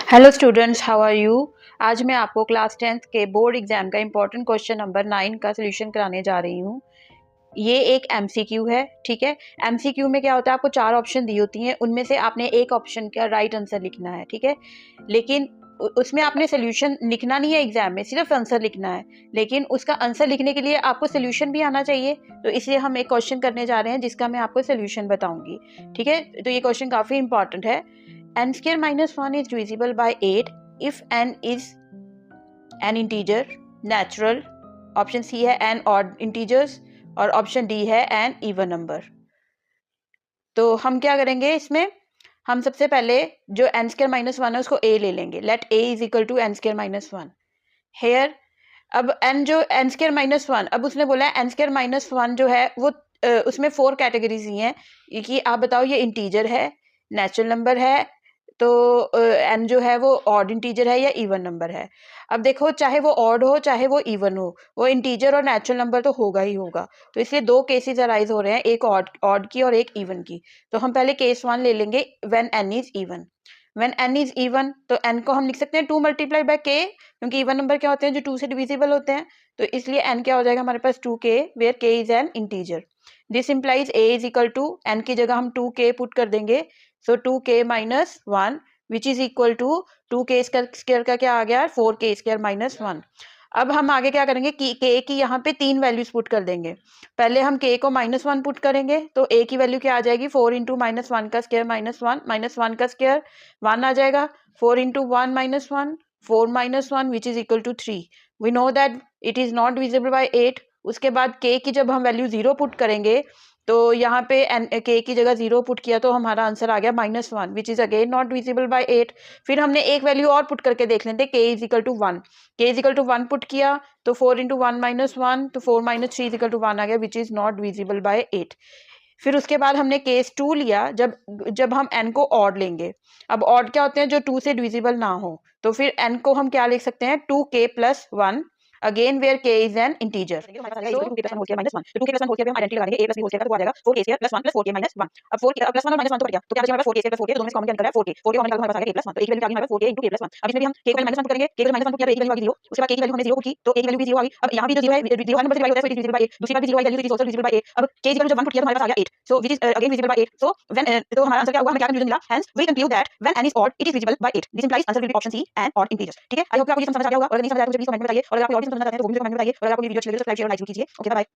Hello students, how are you. आज मैं आपको क्लास 10th के बोर्ड एग्जाम का इम्पोर्टेंट क्वेश्चन नंबर 9 का सोल्यूशन कराने जा रही हूँ। ये एक एमसीक्यू है, ठीक है। एमसीक्यू में क्या होता है, आपको 4 ऑप्शन दी होती हैं, उनमें से आपने एक ऑप्शन का राइट आंसर लिखना है, ठीक है। लेकिन उसमें आपने सोल्यूशन लिखना नहीं है एग्जाम में, सिर्फ आंसर लिखना है। लेकिन उसका आंसर लिखने के लिए आपको सोल्यूशन भी आना चाहिए, तो इसलिए हम एक क्वेश्चन करने जा रहे हैं जिसका मैं आपको सोल्यूशन बताऊंगी, ठीक है। तो ये क्वेश्चन काफी इंपॉर्टेंट है। n square minus 1 is divisible by 8 if n is an integer natural, option C है n odd integers और ऑप्शन डी है n even number। तो हम क्या करेंगे इसमें, हम सबसे पहले जो n square minus 1 है उसको a ले लेंगे। let a is equal to n square minus 1 here। अब n जो n square minus 1, अब उसने बोला है n square minus 1 जो है वो उसमें 4 कैटेगरीज ही हैं कि आप बताओ ये इंटीजर है, नेचुरल नंबर है, तो n जो है वो ऑड इंटीजर है या इवन नंबर है। अब देखो, चाहे वो ऑड हो चाहे वो इवन हो, वो इंटीजर और नेचुरल नंबर तो होगा ही होगा। तो इसलिए दो केसेस अराइज हो रहे हैं, एक ऑड की और एक इवन की। तो हम पहले केस 1 ले लेंगे, when n is even. When n is even तो n को हम लिख सकते हैं 2 मल्टीप्लाई बाय k, क्योंकि इवन नंबर क्या होते हैं जो 2 से डिविजिबल होते हैं। तो इसलिए n क्या हो जाएगा हमारे पास 2k, where k is an integer. This implies a is equal to, n की जगह हम 2k पुट कर देंगे, so 2k minus 1 which is equal to 2k square का क्या आ गया 4k स्क्वायर माइनस 1। अब हम आगे क्या करेंगे कि k की यहाँ पे 3 वैल्यूज पुट कर देंगे। पहले हम k को -1 पुट करेंगे, तो a की वैल्यू क्या आ जाएगी 4 इंटू माइनस 1 का स्क्वायर माइनस 1 का स्क्वायर 1 आ जाएगा। 4 into 1 minus 1, 4 minus 1 which is equal to 3। We know that it is not divisible by 8। उसके बाद k की जब हम वैल्यू 0 पुट करेंगे, तो यहाँ पे k की जगह 0 पुट किया तो हमारा आंसर आ गया -1 which is again not divisible by 8। फिर हमने एक वैल्यू और पुट करके देख लेते, k is equal to 1। k is equal to 1 put किया तो 4 इंटू 1 माइनस 1, तो 4 माइनस 3 इज इक्वल टू 1 आ गया which is not divisible by 8। फिर उसके बाद हमने केस 2 लिया, जब हम n को ऑड लेंगे। अब ऑड क्या होते हैं जो 2 से डिविजिबल ना हो, तो फिर n को हम क्या लिख सकते हैं 2k plus 1, again where k is an integer. तो 2k plus 1 whole square minus 1, तो 2k प्लस 1 होल स्क्वायर पे हम आइडेंटिटी लगा देंगे, a plus b whole square का तो आ जाएगा 4k square plus 1 plus 4k minus 1। अब 4k प्लस 1 और माइनस 1 तो कट गया, तो क्या बचा हमारे पास 4k स्क्वायर प्लस 4k, तो दोनों में कॉमन क्या निकल रहा है 4k। 4k कॉमन निकाल तो हमारे पास आ गया k प्लस 1, तो a की वैल्यू आ गई हमारे पास 4k k प्लस 1। अब इसमें भी हम k को माइनस 1 करेंगे, k को माइनस 1 किया तो a की वैल्यू आ गई 0। उसके बाद k की वैल्यू हमने 0 की तो a की वैल्यू भी 0 आ गई। अब यहाँ भी जो 0 है 0 हर नंबर से डिवाइड होता है, so it is divisible by 8। दूसरी बार भी 0 I value is also divisible by 8। अब k इक्वल जब 1 पुट किया तो हमारे पास आ गया 8, so which is again divisible by 8। so when तो हमारा आंसर क्या हुआ, हमें क्या कंक्लूजन मिला, hence we conclude that when n is odd it is divisible by 8। this implies answer will be option C and odd integers। ठीक है, I hope आपको ये समझ आ गया होगा। अगर नहीं समझ आया तो मुझे प्लीज कमेंट में बताइए, और अगर आपको और भी समझना चाहते हैं तो वो भी कमेंट में बताइए। और अगर आपको ये वीडियो अच्छी लगे तो सब्सक्राइब शेयर और लाइक कीजिए। Okay, bye bye.